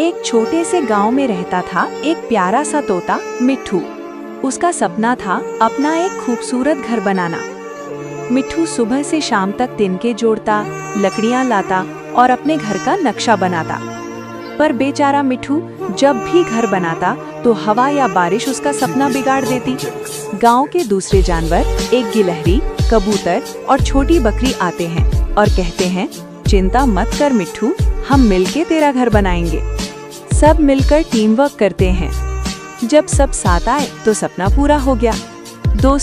एक छोटे से गांव में रहता था एक प्यारा सा तोता मिट्ठू। उसका सपना था अपना एक खूबसूरत घर बनाना। मिट्ठू सुबह से शाम तक तिनके जोड़ता, लकड़ियां लाता और अपने घर का नक्शा बनाता। पर बेचारा मिट्ठू जब भी घर बनाता तो हवा या बारिश उसका सपना बिगाड़ देती। गांव के दूसरे जानवर, एक गिलहरी, कबूतर और छोटी बकरी आते हैं और कहते हैं, चिंता मत कर मिट्ठू, हम मिलके तेरा घर बनाएंगे। सब मिलकर टीम वर्क करते हैं। जब सब साथ आए तो सपना पूरा हो गया। दोस्त